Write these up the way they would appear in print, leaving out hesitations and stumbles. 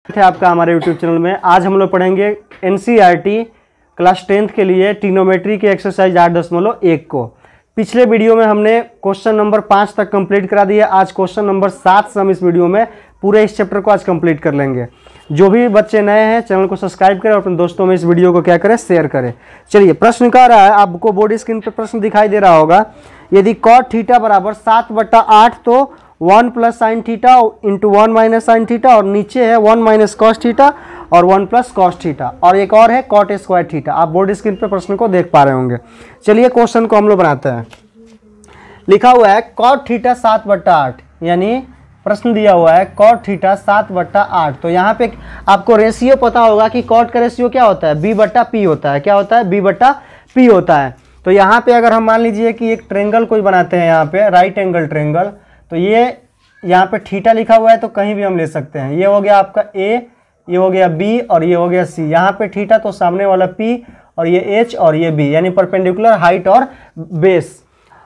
थे आपका हमारे YouTube चैनल में। आज हम लोग पढ़ेंगे NCERT क्लास 10th के लिए ट्रिग्नोमेट्री के एक्सरसाइज 8.1 को। पिछले वीडियो में हमने क्वेश्चन नंबर 5 तक कंप्लीट करा दिया। आज क्वेश्चन नंबर 7 से हम इस वीडियो में पूरे इस चैप्टर को आज कंप्लीट कर लेंगे। जो भी बच्चे नए हैं चैनल को सब्सक्राइब करें और अपने दोस्तों में इस वीडियो को क्या करें, शेयर करें। चलिए, प्रश्न कह रहा है, आपको बोर्ड स्क्रीन पर प्रश्न दिखाई दे रहा होगा। यदि cot थीटा बराबर 7/8 तो 1 plus sine theta into 1 minus sine theta, और नीचे है 1 माइनस कॉस थीटा और 1 प्लस कॉस थीटा, और एक और है कॉट स्क्वायर थीटा। आप बोर्ड स्क्रीन पर प्रश्न को देख पा रहे होंगे। चलिए क्वेश्चन को हम लोग बनाते हैं। लिखा हुआ है कॉट थीटा 7/8, यानी प्रश्न दिया हुआ है कॉट थीटा 7/8। तो यहाँ पे आपको रेशियो पता होगा कि कॉट का रेशियो क्या होता है, b/p होता है। क्या होता है, b/p होता है। तो यहाँ पे अगर हम मान लीजिए कि एक ट्रेंगल कोई बनाते हैं, यहाँ पे राइट एंगल ट्रेंगल, तो ये यहाँ पे थीटा लिखा हुआ है तो कहीं भी हम ले सकते हैं। ये हो गया आपका a, ये हो गया b और ये हो गया c। यहाँ पे थीटा तो सामने वाला p और ये h और ये b, यानी परपेंडिकुलर हाइट और बेस।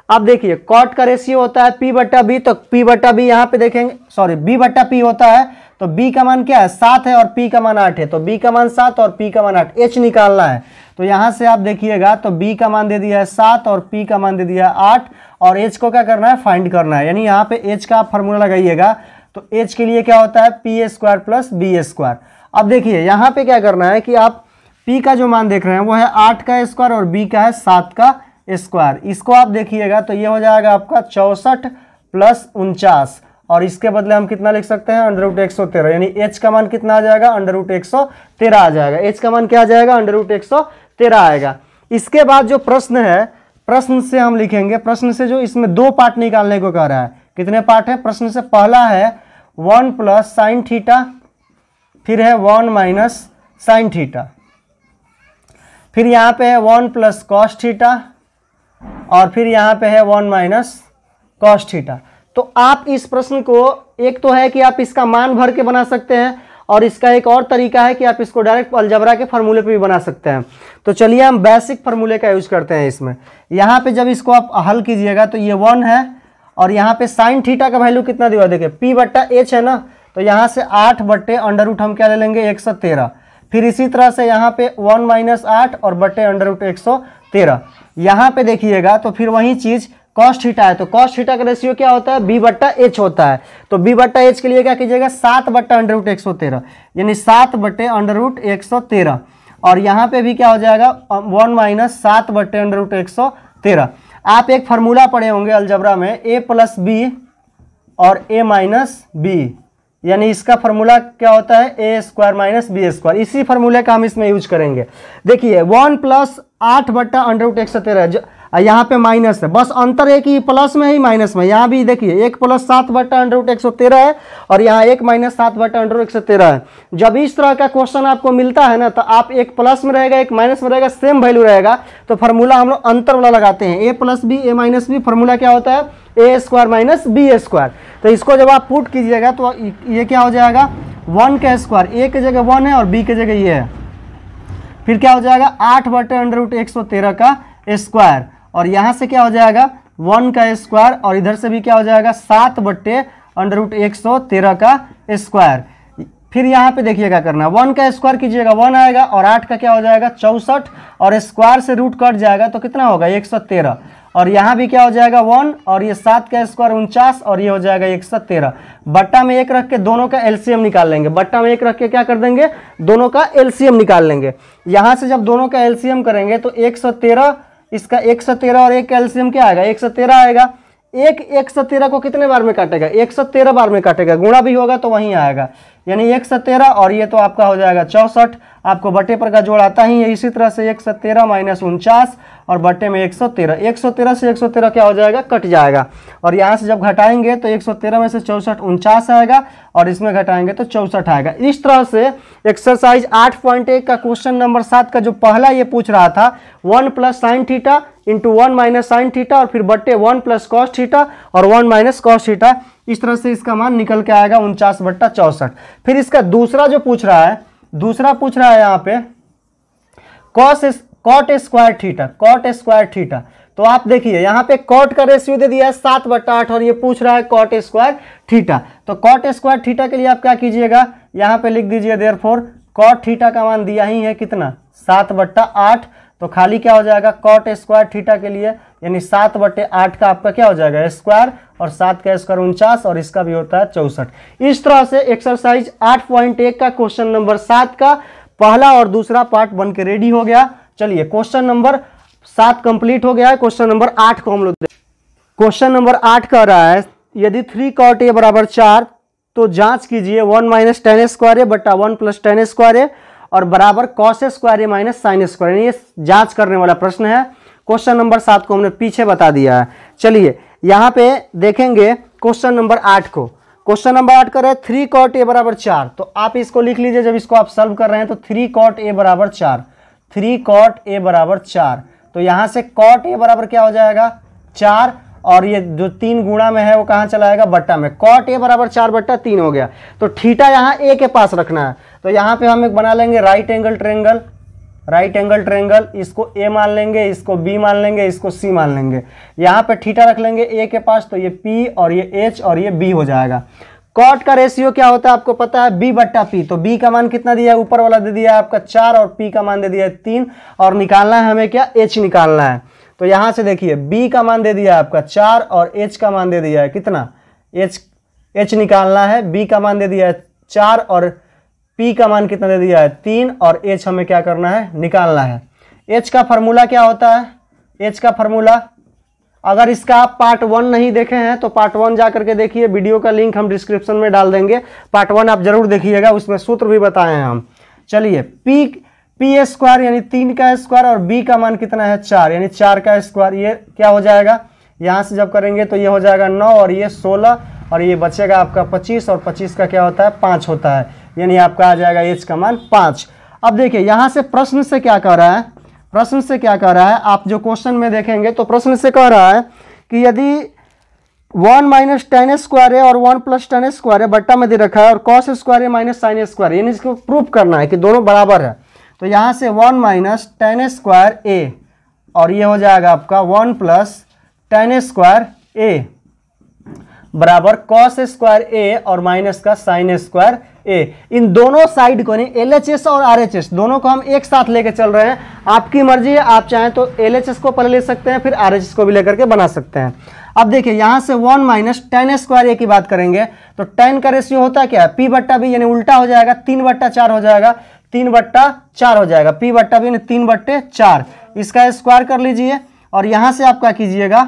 अब देखिए कॉट का रेशियो होता है p/b, तो p/b यहाँ पे देखेंगे, सॉरी b/p होता है। तो b का मान क्या है, 7 है, और p का मान 8 है। तो b का मान 7 और p का मान 8, h निकालना है। तो यहाँ से आप देखिएगा तो b का मान दे दिया है 7 और p का मान दे दिया है 8, और h को क्या करना है, फाइंड करना है। यानी यहाँ पे h का आप फार्मूला लगाइएगा तो h के लिए क्या होता है, p² प्लस b²। अब देखिए यहाँ पे क्या करना है कि आप p का जो मान देख रहे हैं वो है 8 का स्क्वायर और b का है 7 का स्क्वायर। इसको आप देखिएगा तो ये हो जाएगा आपका 64 प्लस 49, और इसके बदले हम कितना लिख सकते हैं, √113, यानी h का मान कितना आ जाएगा, √113 आ जाएगा। h का मान क्या आ जाएगा, √113 आएगा। इसके बाद जो प्रश्न है, प्रश्न से हम लिखेंगे, प्रश्न से जो इसमें दो पार्ट निकालने को कह रहा है। कितने पार्ट है प्रश्न से, पहला है 1 प्लस साइन थीटा, फिर है 1 माइनस साइन थीटा, फिर यहाँ पे है 1 प्लस कॉस थीटा, और फिर यहाँ पे है 1 माइनस कॉस थीटा। तो आप इस प्रश्न को, एक तो है कि आप इसका मान भर के बना सकते हैं, और इसका एक और तरीका है कि आप इसको डायरेक्ट अलजेब्रा के फार्मूले पे भी बना सकते हैं। तो चलिए हम बेसिक फार्मूले का यूज करते हैं इसमें। यहाँ पे जब इसको आप हल कीजिएगा तो ये 1 है, और यहाँ पे साइन थीटा का वैल्यू कितना दिया, देखिए p/h है ना, तो यहाँ से 8/√, हम क्या ले लेंगे, 113। फिर इसी तरह से यहाँ पे 1 माइनस 8 और बटे √113। यहाँ पे देखिएगा तो फिर वही चीज कॉस थीटा है, तो कॉस थीटा का रेशियो क्या होता है, b/h होता है। तो b/h के लिए क्या कीजिएगा, 7/√113, यानी 7/√113, और यहाँ पे भी क्या हो जाएगा, 1 माइनस 7/√113। आप एक फार्मूला पढ़े होंगे अलजेब्रा में, a प्लस b और a माइनस b, यानी इसका फार्मूला क्या होता है, a² माइनस b²। इसी फार्मूले का हम इसमें यूज करेंगे। देखिए 1 प्लस 8/√113, यहाँ पे माइनस है, बस अंतर है कि प्लस में ही माइनस में। यहाँ भी देखिए 1 प्लस 7/√113 है, और यहाँ 1 माइनस 7/√113 है। जब इस तरह का क्वेश्चन आपको मिलता है ना, तो आप एक प्लस में रहेगा एक माइनस में रहेगा, सेम वैल्यू रहेगा, तो फार्मूला हम लोग अंतर वाला लगाते हैं, a plus b a minus b। Formula क्या होता है, a² माइनस b²। तो इसको जब आप पुट कीजिएगा तो ये क्या हो जाएगा, 1 का स्क्वायर, a की जगह 1 है और b की जगह ये है, फिर क्या हो जाएगा 8/√113 का स्क्वायर, और यहाँ से क्या हो जाएगा 1 का स्क्वायर, और इधर से भी क्या हो जाएगा 7/√113 का स्क्वायर। फिर यहाँ पे देखिए क्या करना है, 1 का स्क्वायर कीजिएगा 1 आएगा, और 8 का क्या हो जाएगा 64, और स्क्वायर से रूट कट जाएगा तो कितना होगा 113, और यहाँ भी क्या हो जाएगा 1, और ये 7 का स्क्वायर 49, और ये हो जाएगा 113। बट्टा में 1 रख के दोनों का एलसीएम निकाल लेंगे। बट्टा में 1 रख के क्या कर देंगे, दोनों का एलसीएम निकाल लेंगे। यहाँ से जब दोनों का एलसीएम करेंगे तो 113, इसका 113 और 1 का एलसीएम क्या आएगा, 113 आएगा। 113 को कितने बार में काटेगा, 113 बार में काटेगा, गुणा भी होगा तो वहीं आएगा, यानी 113, और ये तो आपका हो जाएगा 64। आपको बटे पर का जोड़ आता ही है। इसी तरह से 113 माइनस 49 और बटे में 113, 113 से 113 क्या हो जाएगा, कट जाएगा, और यहाँ से जब घटाएंगे तो 113 में से 64 49 आएगा, और इसमें घटाएंगे तो 64 आएगा। इस तरह से एक्सरसाइज 8.1 का क्वेश्चन नंबर 7 का जो पहला ये पूछ रहा था, 1 plus sine theta into 1 minus sine theta, और फिर बट्टे 1 प्लस कॉस थीटा और 1 माइनस कॉस थीटा, इस तरह से इसका मान निकल के आएगा 49/64। फिर इसका दूसरा जो पूछ रहा है, दूसरा पूछ रहा है यहाँ पे cot square theta, cot square theta. तो आप देखिए यहाँ पे कॉट का रेशियो दे दिया है 7/8 और ये पूछ रहा है कॉट स्क्वायर थीटा। तो कॉट स्क्वायर थीटा के लिए आप क्या कीजिएगा, यहाँ पे लिख दीजिए देयरफॉर कॉट थीटा का मान दिया ही है कितना 7/8, तो खाली क्या हो जाएगा कॉट स्क्वायर थीटा के लिए यानी 7/8 का आपका क्या हो जाएगा स्क्वायर, और 7 का स्क्वायर 49 और इसका भी होता है 64। इस तरह से एक्सरसाइज 8.1 का क्वेश्चन नंबर 7 का पहला और दूसरा पार्ट बन के रेडी हो गया। चलिए क्वेश्चन नंबर 7 कंप्लीट हो गया है। क्वेश्चन नंबर 8 को हम लोग क्वेश्चन नंबर 8 कह रहा है यदि 3 cot a बराबर 4 तो जांच कीजिए 1 - tan स्क्वायर ए बटा 1 + tan स्क्वायर ए और बराबर cos स्क्वायर ए माइनस साइन स्क्वायर, ये जांच करने वाला प्रश्न है। क्वेश्चन नंबर 7 को हमने पीछे बता दिया है। चलिए यहाँ पे देखेंगे क्वेश्चन नंबर 8 को। क्वेश्चन नंबर 8 कर रहे हैं 3 cot a बराबर 4, तो आप इसको लिख लीजिए जब इसको आप सॉल्व कर रहे हैं तो 3 cot a बराबर 4, 3 cot a बराबर 4, तो यहाँ से cot a बराबर क्या हो जाएगा 4 और ये जो 3 गुणा में है वो कहाँ चला जाएगा बट्टा में, cot a बराबर 4/3 हो गया। तो थीटा यहाँ a के पास रखना है, तो यहाँ पे हम एक बना लेंगे राइट एंगल ट्रेंगल, इसको a मान लेंगे, इसको b मान लेंगे, इसको c मान लेंगे। यहाँ पे थीटा रख लेंगे a के पास, तो ये p और ये h और ये b हो जाएगा। कॉट का रेशियो क्या होता है आपको पता है b/p, तो b का मान कितना दिया है ऊपर वाला दे दिया है आपका 4 और p का मान दे दिया है 3 और निकालना है हमें क्या h निकालना है। तो यहाँ से देखिए b का मान दे दिया है आपका 4 और h का मान दे दिया है कितना h निकालना है, b का मान दे दिया है 4 और p का मान कितना दे दिया है 3 और h हमें क्या करना है निकालना है। h का फॉर्मूला क्या होता है, h का फॉर्मूला अगर इसका आप पार्ट 1 नहीं देखे हैं तो पार्ट 1 जा करके देखिए, वीडियो का लिंक हम डिस्क्रिप्शन में डाल देंगे, पार्ट 1 आप जरूर देखिएगा, उसमें सूत्र भी बताए हैं हम। चलिए p स्क्वायर यानी 3 का स्क्वायर और b का मान कितना है 4 यानी 4 का स्क्वायर, ये क्या हो जाएगा यहाँ से जब करेंगे तो ये हो जाएगा 9 और ये 16 और ये बचेगा आपका 25 और 25 का क्या होता है 5 होता है, यानी आपका आ जाएगा h का मान 5। अब देखिए यहाँ से प्रश्न से क्या कह रहा है, प्रश्न से क्या कह रहा है आप जो क्वेश्चन में देखेंगे तो प्रश्न से कह रहा है कि यदि 1 - tan स्क्वायर है और 1 + tan स्क्वायर है बट्टा में दे रखा है और cos स्क्वायर है माइनस साइन स्क्वायर, यानी इसको प्रूफ करना है कि दोनों बराबर है। तो यहाँ से 1 - tan स्क्वायर a और ये हो जाएगा आपका 1 + tan स्क्वायर a बराबर cos स्क्वायर a और माइनस का साइन स्क्वायर a। इन दोनों साइड को नहीं LHS और RHS दोनों को हम एक साथ लेके चल रहे हैं, आपकी मर्जी है, आप चाहें तो LHS को पहले ले सकते हैं फिर RHS को भी लेकर के बना सकते हैं। अब देखिए यहाँ से 1 - tan स्क्वायर a की बात करेंगे तो tan का रेशियो होता है क्या p/b यानी उल्टा हो जाएगा 3/4 हो जाएगा, 3/4 हो जाएगा, p/b यानी 3/4, इसका स्क्वायर कर लीजिए और यहाँ से आप क्या कीजिएगा,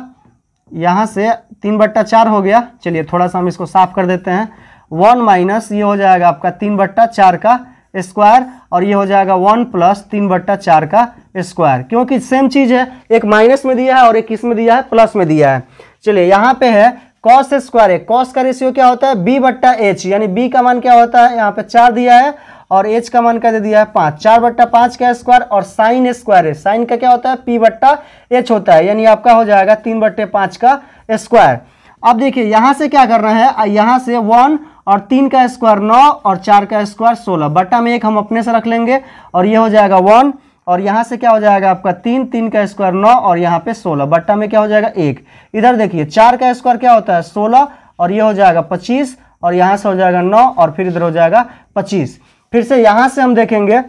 यहाँ से 3/4 हो गया। चलिए थोड़ा सा हम इसको साफ कर देते हैं, 1 - ये हो जाएगा आपका 3/4 का स्क्वायर और ये हो जाएगा 1 + 3/4 का स्क्वायर, क्योंकि सेम चीज है, एक माइनस में दिया है और एक किस में दिया है प्लस में दिया है। चलिए यहाँ पे है cos स्क्वायर है, cos का रेशियो क्या होता है b/h यानी b का मान क्या होता है यहाँ पे 4 दिया है और h का मान क्या दे दिया है 5, 4/5 का स्क्वायर और साइन स्क्वायर है, साइन का क्या होता है p/h होता है, यानी आपका हो जाएगा 3/5 का स्क्वायर। अब देखिए यहाँ से क्या करना है, यहाँ से 1 और 3 का स्क्वायर 9 और 4 का स्क्वायर 16 बट्टा में 1 हम अपने से रख लेंगे और ये हो जाएगा 1 और यहाँ से क्या हो जाएगा आपका 3 का स्क्वायर 9 और यहाँ पे 16 बट्टा में क्या हो जाएगा 1। इधर देखिए 4 का स्क्वायर क्या होता है 16 और ये हो जाएगा 25 और यहाँ से हो जाएगा 9 और फिर इधर हो जाएगा 25। फिर से यहाँ से हम देखेंगे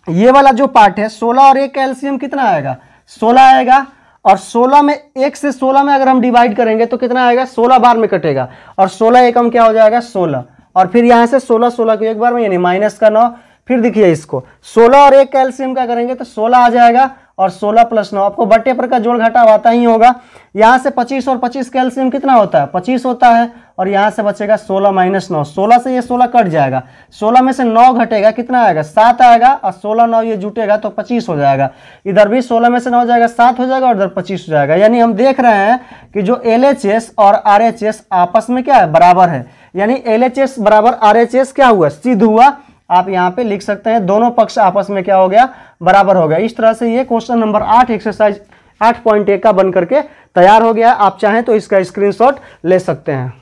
ये वाला जो पार्ट है 16 और 1 का एलसीएम कितना आएगा 16 आएगा और 16 में 1 से 16 में अगर हम डिवाइड करेंगे तो कितना आएगा 16 बार में कटेगा और 16 एकम क्या हो जाएगा 16 और फिर यहाँ से 16 को एक बार में यानी माइनस का 9। फिर देखिए इसको 16 और 1 का एलसीएम क्या करेंगे तो 16 आ जाएगा और 16 + 9 आपको बट्टे पर का जोड़ घटाव आता ही होगा। यहाँ से 25 और 25 का एलसीएम कितना होता है 25 होता है और यहाँ से बचेगा 16 - 9, 16 से ये 16 कट जाएगा, 16 में से 9 घटेगा कितना आएगा 7 आएगा और 16 9 ये जुटेगा तो 25 हो जाएगा। इधर भी 16 में से 9 हो जाएगा 7 हो जाएगा और इधर 25 हो जाएगा। यानी हम देख रहे हैं कि जो LHS और RHS आपस में क्या है बराबर है, यानी LHS बराबर RHS क्या हुआ सिद्ध हुआ। आप यहाँ पे लिख सकते हैं दोनों पक्ष आपस में क्या हो गया बराबर हो गया। इस तरह से ये क्वेश्चन नंबर 8 एक्सरसाइज 8.1 का बन करके तैयार हो गया। आप चाहें तो इसका स्क्रीनशॉट ले सकते हैं।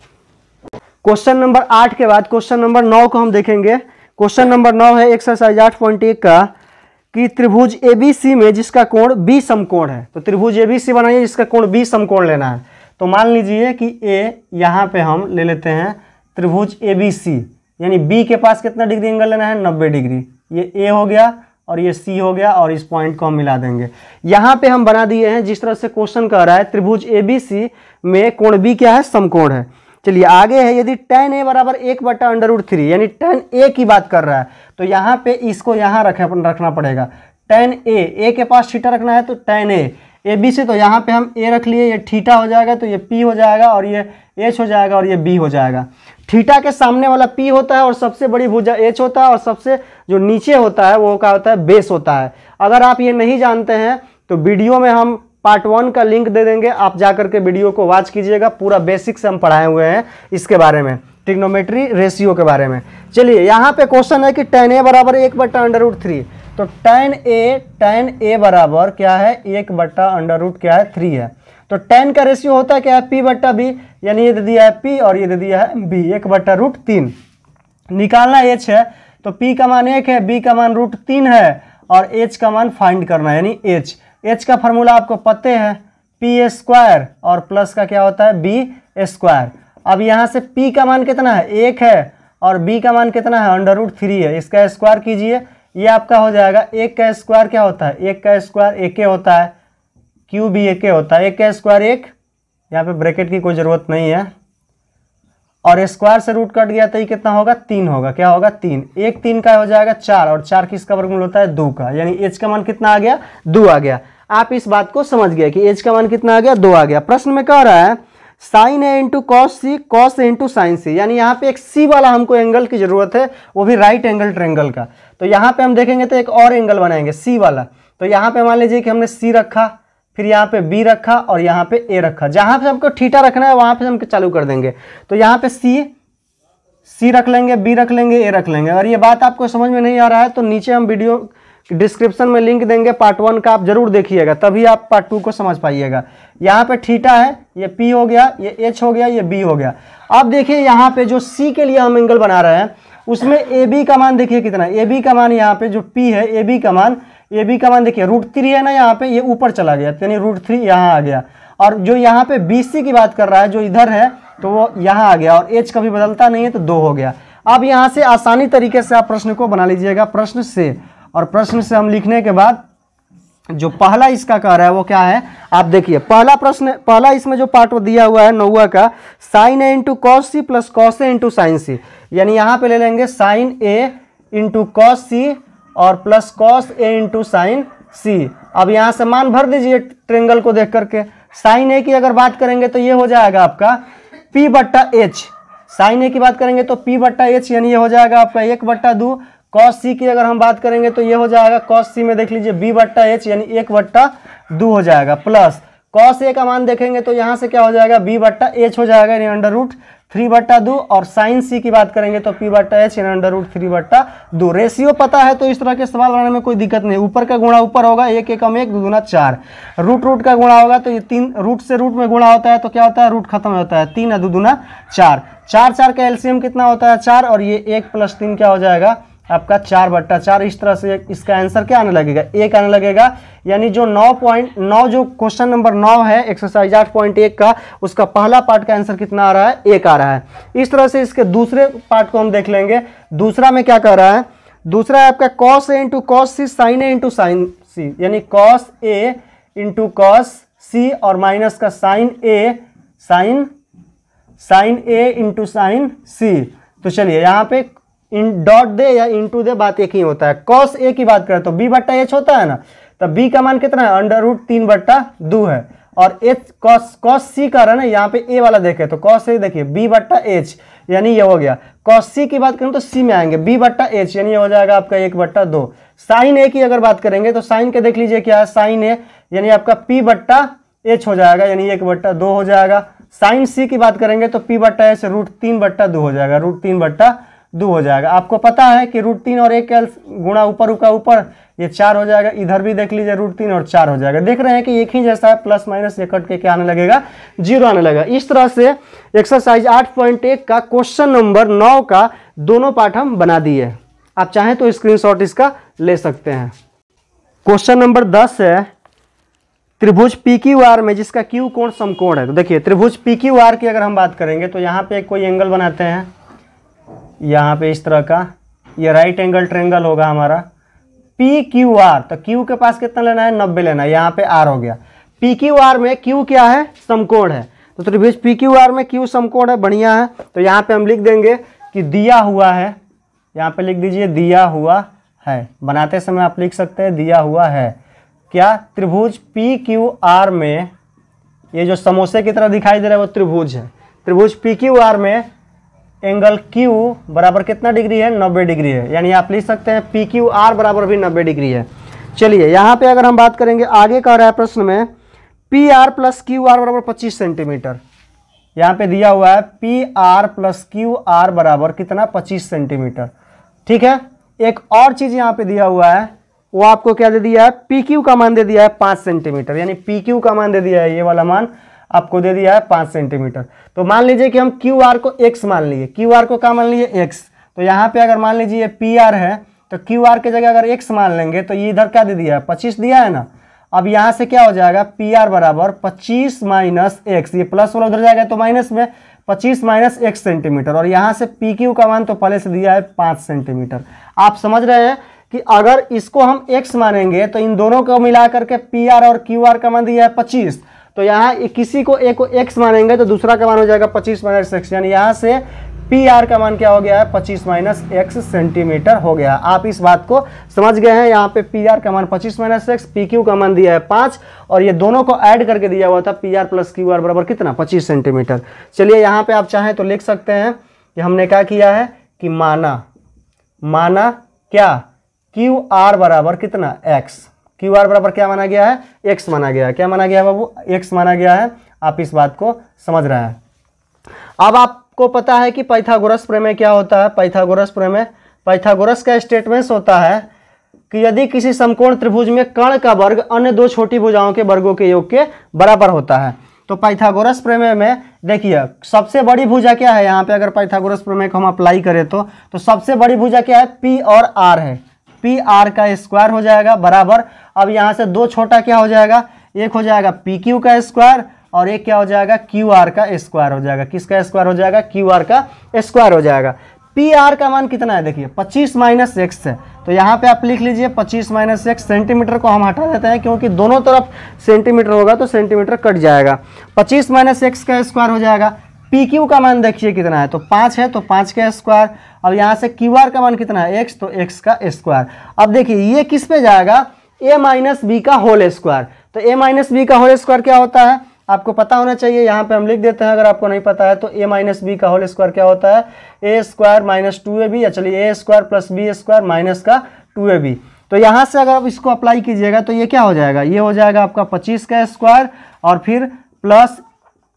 क्वेश्चन नंबर 8 के बाद क्वेश्चन नंबर 9 को हम देखेंगे। क्वेश्चन नंबर 9 है एक्सरसाइज 8.1 का कि त्रिभुज ABC में जिसका कोण B समकोण है, तो त्रिभुज ABC बनाइए जिसका कोण B समकोण लेना है। तो मान लीजिए कि A यहाँ पे हम ले लेते हैं त्रिभुज ABC, यानी B के पास कितना डिग्री एंगल लेना है, 90 डिग्री। ये A हो गया और ये C हो गया और इस पॉइंट को हम मिला देंगे। यहाँ पे हम बना दिए हैं जिस तरह से क्वेश्चन कह रहा है त्रिभुज ABC में कोण B क्या है, समकोण है। चलिए आगे है, यदि tan A बराबर 1/√3, यानी tan A की बात कर रहा है, तो यहाँ पे इसको यहाँ रखना पड़ेगा। tan A के पास थीटा रखना है तो tan A ABC, तो यहाँ पे हम A रख लिए, ये थीटा हो जाएगा तो ये P हो जाएगा और ये H हो जाएगा और ये B हो जाएगा। थीटा के सामने वाला P होता है और सबसे बड़ी भुजा H होता है और सबसे जो नीचे होता है वो क्या होता है, बेस होता है। अगर आप ये नहीं जानते हैं तो वीडियो में हम पार्ट 1 का लिंक दे देंगे, आप जाकर के वीडियो को वॉच कीजिएगा। पूरा बेसिक से हम पढ़ाए हुए हैं इसके बारे में, ट्रिग्नोमेट्री रेशियो के बारे में। चलिए यहाँ पे क्वेश्चन है कि tan A बराबर 1/√3, तो tan A बराबर क्या है, 1/√3 है। तो tan का रेशियो होता है क्या है, P/B, यानी ये दे दिया है P और ये दे दिया है B, 1/√3। निकालना H है, तो P का मान 1 है, B का मान √3 है और H का मान फाइंड करना है, यानी H का फॉर्मूला आपको पते हैं, P² और प्लस का क्या होता है, B²। अब यहाँ से P का मान कितना है, 1 है और B का मान कितना है, √3 है। इसका स्क्वायर कीजिए, ये आपका हो जाएगा, 1 का स्क्वायर क्या होता है, 1 का स्क्वायर 1 होता है, क्यू भी 1 होता है, 1 का स्क्वायर 1, यहाँ पे ब्रैकेट की कोई ज़रूरत नहीं है, और स्क्वायर से रूट कट गया तो ये कितना होगा, 3 होगा। क्या होगा, 3, 1 3 का हो जाएगा 4, और 4 किसका वर्गमूल होता है, 2 का, यानी H का मान कितना आ गया, 2 आ गया। आप इस बात को समझ गए कि H का मान कितना आ गया, 2 आ गया। प्रश्न में कह रहा है sin A into cos C, cos A into sine C, यानी यहाँ पे एक C वाला हमको एंगल की जरूरत है, वो भी राइट एंगल ट्रायंगल का। तो यहाँ पे हम देखेंगे तो एक और एंगल बनाएंगे C वाला। तो यहाँ पे मान लीजिए कि हमने C रखा, फिर यहाँ पे B रखा और यहाँ पे A रखा। जहाँ पे हमको थीटा रखना है वहाँ पे हम चालू कर देंगे। तो यहाँ पे C रख लेंगे, B रख लेंगे, A रख लेंगे। अगर ये बात आपको समझ में नहीं आ रहा है तो नीचे हम वीडियो डिस्क्रिप्शन में लिंक देंगे, पार्ट 1 का आप जरूर देखिएगा, तभी आप पार्ट 2 को समझ पाइएगा। यहाँ पे थीटा है, ये P हो गया, ये H हो गया, ये B हो गया। अब देखिए यहाँ पे जो C के लिए हम एंगल बना रहे हैं उसमें AB का मान देखिए कितना है। AB का मान यहाँ पे जो P है, AB का मान देखिए √3 है ना, यहाँ पे ये ऊपर चला गया, यानी √3 यहाँ आ गया। और जो यहाँ पे BC की बात कर रहा है, जो इधर है, तो वो यहाँ आ गया और H कभी बदलता नहीं है, तो 2 हो गया। अब यहाँ से आसानी तरीके से आप प्रश्न को बना लीजिएगा प्रश्न से, और प्रश्न से हम लिखने के बाद जो पहला इसका कह रहा है वो क्या है, आप देखिए पहला इसमें जो पार्ट दिया हुआ है 9वां का, sin A into cos C plus cos A into sine C, यानी यहाँ पे ले लेंगे sin A into cos C और plus cos A into sine C। अब यहाँ से मान भर दीजिए ट्रायंगल को देख करके। sin A की अगर बात करेंगे तो ये हो जाएगा आपका P/H, sin A की बात करेंगे तो P/H, यानी ये हो जाएगा आपका 1/2। कॉस C की अगर हम बात करेंगे तो ये हो जाएगा, कॉस C में देख लीजिए B/H, यानी 1/2 हो जाएगा, प्लस कॉस A का मान देखेंगे तो यहाँ से क्या हो जाएगा, B/H हो जाएगा, यानी √3/2, और साइन C की बात करेंगे तो P/H, यानी √3/2। रेशियो पता है तो इस तरह के सवाल बनाने में कोई दिक्कत नहीं। ऊपर का गुणा ऊपर होगा, 1 एकम 1, 2 दूना 4। रूट का गुणा होगा तो ये 3, रूट से रूट में गुणा होता है तो क्या होता है, रूट खत्म होता है, 3 2 दूना 4। 4 का एलसीएम कितना होता है, 4, और ये 1 + 3 क्या हो जाएगा आपका 4/4। इस तरह से इसका आंसर क्या आने लगेगा, 1 आने लगेगा। यानी जो 9.9 जो क्वेश्चन नंबर 9 है एक्सरसाइज 8.1 का, उसका पहला पार्ट का आंसर कितना आ रहा है, 1 आ रहा है। इस तरह से इसके दूसरे पार्ट को हम देख लेंगे। दूसरा में क्या कह रहा है, दूसरा है आपका cos A into cos C, sin A into sine C, यानी cos A into cos C और माइनस का sin A into sine C। तो चलिए यहाँ पे डॉट दे या इंटू दे, बात एक ही होता है। cos A की बात करें तो B/H होता है ना, तब B का मान कितना है, √3/2 है, और H cos C का रहा ना, यहाँ पे A वाला देखे तो cos A देखिए B/H, यानी ये हो गया। cos C की बात करें तो C में आएंगे B/H, यानी ये हो जाएगा आपका 1/2। sin A की अगर बात करेंगे तो sin के देख लीजिए क्या है, sin A यानी आपका P/H हो जाएगा, यानी 1/2 हो जाएगा। sin C की बात करेंगे तो P/H √3/2 हो जाएगा, √3/2 हो जाएगा। आपको पता है कि √3 और 1 का गुणा ऊपर का ऊपर, ये 4 हो जाएगा। इधर भी देख लीजिए √3 और 4 हो जाएगा। देख रहे हैं कि एक ही जैसा है, प्लस माइनस ये कट के क्या आने लगेगा, 0 आने लगेगा। इस तरह से एक्सरसाइज 8.1 का क्वेश्चन नंबर 9 का दोनों पार्ट हम बना दिए। आप चाहें तो स्क्रीनशॉट इसका ले सकते हैं। क्वेश्चन नंबर 10 है, त्रिभुज पी क्यू आर में जिसका क्यू कोण समकोण है। तो देखिए त्रिभुज पी क्यू आर की अगर हम बात करेंगे तो यहाँ पे कोई एंगल बनाते हैं, यहाँ पे इस तरह का, ये राइट एंगल ट्रायंगल होगा हमारा पी क्यू आर। तो क्यू के पास कितना लेना है, 90 लेना है, यहाँ पे आर हो गया। पी क्यू आर में क्यू क्या है, समकोण है। तो त्रिभुज पी क्यू आर में क्यू समकोण है, बढ़िया है। तो यहाँ पे हम लिख देंगे कि दिया हुआ है, यहाँ पे लिख दीजिए दिया हुआ है। बनाते समय आप लिख सकते हैं दिया हुआ है क्या, त्रिभुज पी क्यू आर में, ये जो समोसे की तरह दिखाई दे रहा है वो त्रिभुज है। त्रिभुज पी क्यू आर में एंगल Q बराबर कितना डिग्री है, 90 डिग्री है। यानी आप लिख सकते हैं पी क्यू आर बराबर भी 90 डिग्री है। चलिए यहाँ पे अगर हम बात करेंगे, आगे कह रहा है प्रश्न में P R plus Q R बराबर 25 सेंटीमीटर। यहाँ पे दिया हुआ है P R plus Q R बराबर कितना, 25 सेंटीमीटर। ठीक है, एक और चीज़ यहाँ पे दिया हुआ है, वो आपको क्या दे दिया है, पी क्यू का मान दे दिया है 5 सेंटीमीटर। यानी पी क्यू का मान दे दिया है, ये वाला मान आपको दे दिया है 5 सेंटीमीटर। तो मान लीजिए कि हम क्यू आर को x मान लिए, क्यू आर को क्या मान लिए, x। तो यहाँ पे अगर मान लीजिए पी आर है तो क्यू आर की जगह अगर x मान लेंगे तो ये इधर क्या दे दिया है, 25 दिया है ना। अब यहाँ से क्या हो जाएगा, पी आर बराबर 25 माइनस एक्स, ये प्लस वाला उधर जाएगा तो माइनस में, 25 माइनस एक्स सेंटीमीटर। और यहाँ से पी क्यू का मान तो पहले से दिया है 5 सेंटीमीटर। आप समझ रहे हैं कि अगर इसको हम x मानेंगे तो इन दोनों को मिला करके पी आर और क्यू आर का मान दिया है 25। तो यहाँ किसी को एक को x मानेंगे तो दूसरा का मान हो जाएगा 25 माइनस एक्स। यानी यहाँ से पी आर का मान क्या हो गया है, 25 माइनस एक्स सेंटीमीटर हो गया। आप इस बात को समझ गए हैं। यहाँ पे पी आर का मान 25 माइनस एक्स, पी क्यू का मान दिया है 5 और ये दोनों को ऐड करके दिया हुआ था P R plus Q R बराबर कितना, 25 सेंटीमीटर। चलिए यहाँ पे आप चाहें तो लिख सकते हैं कि हमने क्या किया है कि माना क्या, क्यू आर बराबर कितना, एक्स। क्यू आर बराबर क्या माना गया है, एक्स माना गया है। क्या माना गया है बाबू, एक्स माना गया है। आप इस बात को समझ रहे हैं। अब आपको पता है कि पाइथागोरस प्रमेय क्या होता है। पाइथागोरस प्रमेय, पाइथागोरस का स्टेटमेंट होता है कि यदि किसी समकोण त्रिभुज में कर्ण का वर्ग अन्य दो छोटी भुजाओं के वर्गों के योग के बराबर होता है। तो पाइथागोरस प्रमेय में देखिए सबसे बड़ी भुजा क्या है, यहाँ पे अगर पाइथागोरस प्रमेय को हम अप्लाई करें तो सबसे बड़ी भुजा क्या है, पी और आर है। पी आर का स्क्वायर हो जाएगा बराबर, अब यहाँ से दो छोटा क्या हो जाएगा, एक हो जाएगा पी क्यू का स्क्वायर और एक क्या हो जाएगा, क्यू आर का स्क्वायर हो जाएगा। किसका स्क्वायर हो जाएगा, क्यू आर का स्क्वायर हो जाएगा। पी आर का मान कितना है, देखिए 25 माइनस एक्स है। तो यहाँ पे आप लिख लीजिए 25 माइनस एक्स। सेंटीमीटर को हम हटा देते हैं क्योंकि दोनों तरफ सेंटीमीटर होगा तो सेंटीमीटर कट जाएगा। 25 माइनस एक्स का स्क्वायर हो जाएगा। पी क्यू का मान देखिए कितना है, तो 5 है तो 5 का स्क्वायर। अब यहाँ से क्यू आर का मान कितना है, एक्स, तो एक्स का स्क्वायर। अब देखिए ये किस पे जाएगा, ए माइनस बी का होल स्क्वायर। तो ए माइनस बी का होल स्क्वायर क्या होता है, आपको पता होना चाहिए। यहाँ पे हम लिख देते हैं अगर आपको नहीं पता है तो ए माइनस बी का होल स्क्वायर क्या होता है, ए स्क्वायर माइनस 2ab, या चलिए A square plus B square minus का 2ab। तो यहाँ से अगर आप इसको अप्लाई कीजिएगा तो ये क्या हो जाएगा, ये हो जाएगा आपका 25 का स्क्वायर और फिर प्लस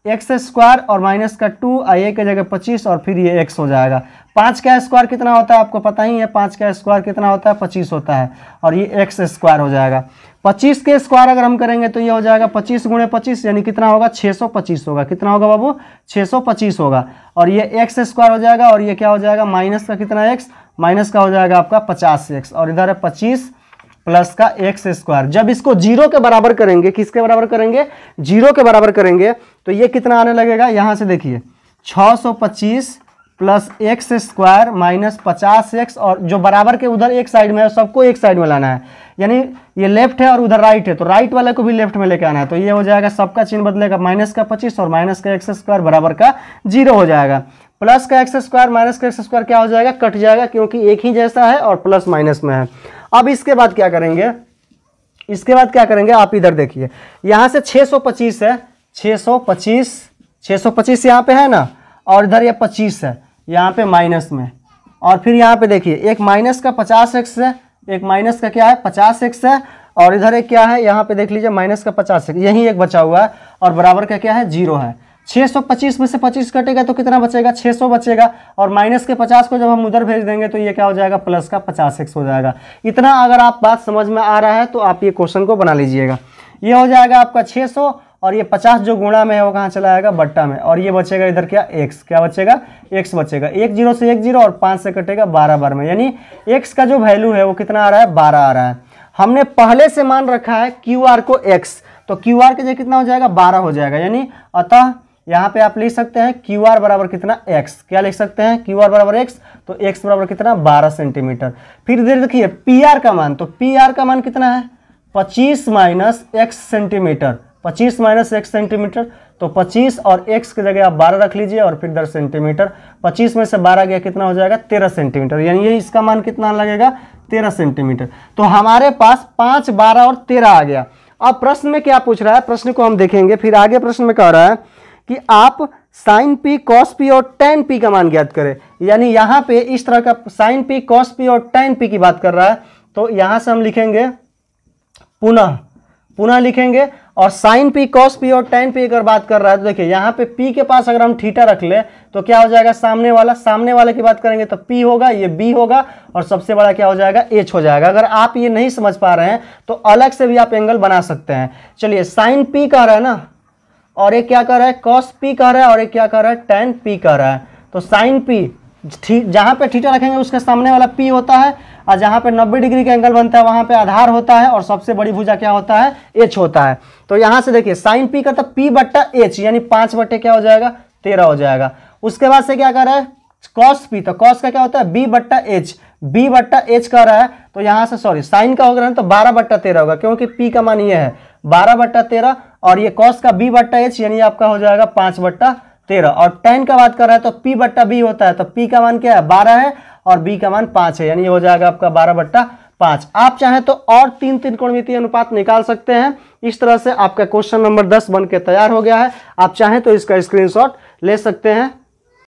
एक्स स्क्वायर और माइनस का 2, ए की जगह 25 और फिर ये एक्स हो जाएगा। 5 का स्क्वायर कितना होता है आपको पता ही है, 5 का स्क्वायर कितना होता है, 25 होता है और ये एक्स स्क्वायर हो जाएगा। 25 के स्क्वायर अगर हम करेंगे तो ये हो जाएगा 25 गुणे 25 यानी कितना होगा, 625 होगा। कितना होगा बाबू, 625 होगा। और ये एक्स स्क्वायर हो जाएगा और ये क्या हो जाएगा, माइनस का कितना एक्स, माइनस का हो जाएगा आपका 50x और इधर है 25 प्लस का एक्स स्क्वायर। जब इसको जीरो के बराबर करेंगे, किसके बराबर करेंगे, जीरो के बराबर करेंगे तो ये कितना आने लगेगा, यहाँ से देखिए 625 plus x square minus 50x और जो बराबर के उधर एक साइड में है सबको एक साइड में लाना है। यानी ये लेफ्ट है और उधर राइट है तो राइट वाले को भी लेफ्ट में लेके आना है। तो ये हो जाएगा, सबका चिन्ह बदलेगा, माइनस का 25 और माइनस का एक्स स्क्वायर बराबर का 0 हो जाएगा। प्लस का एक्स स्क्वायर माइनस का एक्स स्क्वायर क्या हो जाएगा, कट जाएगा क्योंकि एक ही जैसा है और प्लस माइनस में है। अब इसके बाद क्या करेंगे, इसके बाद क्या करेंगे आप इधर देखिए, यहाँ से 625 है, 625 यहाँ पे है ना, और इधर ये 25 है यहाँ पे माइनस में, और फिर यहाँ पे देखिए एक माइनस का 50x है, एक माइनस का क्या है 50x है, और इधर एक क्या है यहाँ पे देख लीजिए माइनस का 50x, यही एक बचा हुआ है और बराबर का क्या है 0 है। 625 में से 25 कटेगा तो कितना बचेगा, 600 बचेगा और माइनस के 50 को जब हम उधर भेज देंगे तो ये क्या हो जाएगा, प्लस का 50x हो जाएगा। इतना अगर आप बात समझ में आ रहा है तो आप ये क्वेश्चन को बना लीजिएगा। ये हो जाएगा आपका 600 और ये 50 जो गुणा में है वो कहाँ चला आएगा, बट्टा में, और ये बचेगा इधर क्या x, क्या बचेगा x बचेगा। 1 0 से 1 0 और 5 से कटेगा 12 बार में, यानी x का जो वैल्यू है वो कितना आ रहा है, 12 आ रहा है। हमने पहले से मान रखा है क्यू आर को x, तो क्यू आर के जगह कितना हो जाएगा 12 हो जाएगा, यानी अतः यहाँ पे आप लिख सकते हैं क्यू आर बराबर कितना x, क्या लिख सकते हैं क्यू आर बराबर x, तो x बराबर कितना 12 सेंटीमीटर। फिर इधर देखिए पी आर का मान, तो पी आर का मान कितना है 25 minus x centimetre, 25 minus x centimetre, तो 25 और x की जगह आप 12 रख लीजिए और फिर 10 सेंटीमीटर, 25 में से 12 गया कितना हो जाएगा 13 सेंटीमीटर, यानी ये इसका मान कितना लगेगा 13 सेंटीमीटर। तो हमारे पास 5, 12 और 13 आ गया। अब प्रश्न में क्या पूछ रहा है, प्रश्न को हम देखेंगे। फिर आगे प्रश्न में कह रहा है कि आप साइन पी कॉस पी और टेन पी का मान ज्ञात करें, यानी यहाँ पे इस तरह का साइन पी कॉस पी और टेन पी की बात कर रहा है। तो यहाँ से हम लिखेंगे पुनः लिखेंगे, और साइन पी कॉस पी और टेन पी अगर बात कर रहा है तो देखिए यहाँ पे पी के पास अगर हम थीटा रख ले तो क्या हो जाएगा सामने वाले की बात करेंगे तो पी होगा, ये बी होगा, और सबसे बड़ा क्या हो जाएगा एच हो जाएगा। अगर आप ये नहीं समझ पा रहे हैं तो अलग से भी आप एंगल बना सकते हैं। चलिए साइन पी कह रहा है ना, और एक क्या कह रहा है कॉस पी कह रहा है, और एक क्या कह रहा है टेन पी कह रहा है। तो साइन पी जहां पे थीटा रखेंगे उसके सामने वाला पी होता है, और जहां पे 90 डिग्री का एंगल बनता है वहां पे आधार होता है, और सबसे बड़ी भुजा क्या होता है एच होता है। तो यहां से देखिए साइन पी का तो पी बट्टा एच, यानी 5 बट्टे क्या हो जाएगा 13 हो जाएगा। उसके बाद से क्या कर रहा है कॉस पी, तो कॉस का क्या होता है बी बट्टा एच, बी बट्टा एच कर रहा है, तो यहां से सॉरी साइन का होगा तो 12 बट्टा 13 होगा, क्योंकि पी का मान ये है 12 बट्टा 13, और ये कॉस का बी बट्टा एच यानी आपका हो जाएगा 5 बट्टा 13। और टेन का बात कर रहा है तो पी बट्टा बी होता है, तो पी का मान क्या है 12 है और बी का मान 5 है, यानी ये हो जाएगा आपका 12 बट्टा 5। आप चाहें तो और 3 त्रिकोणमितीय अनुपात निकाल सकते हैं। इस तरह से आपका क्वेश्चन नंबर 10 बन के तैयार हो गया है। आप चाहें तो इसका स्क्रीनशॉट ले सकते हैं।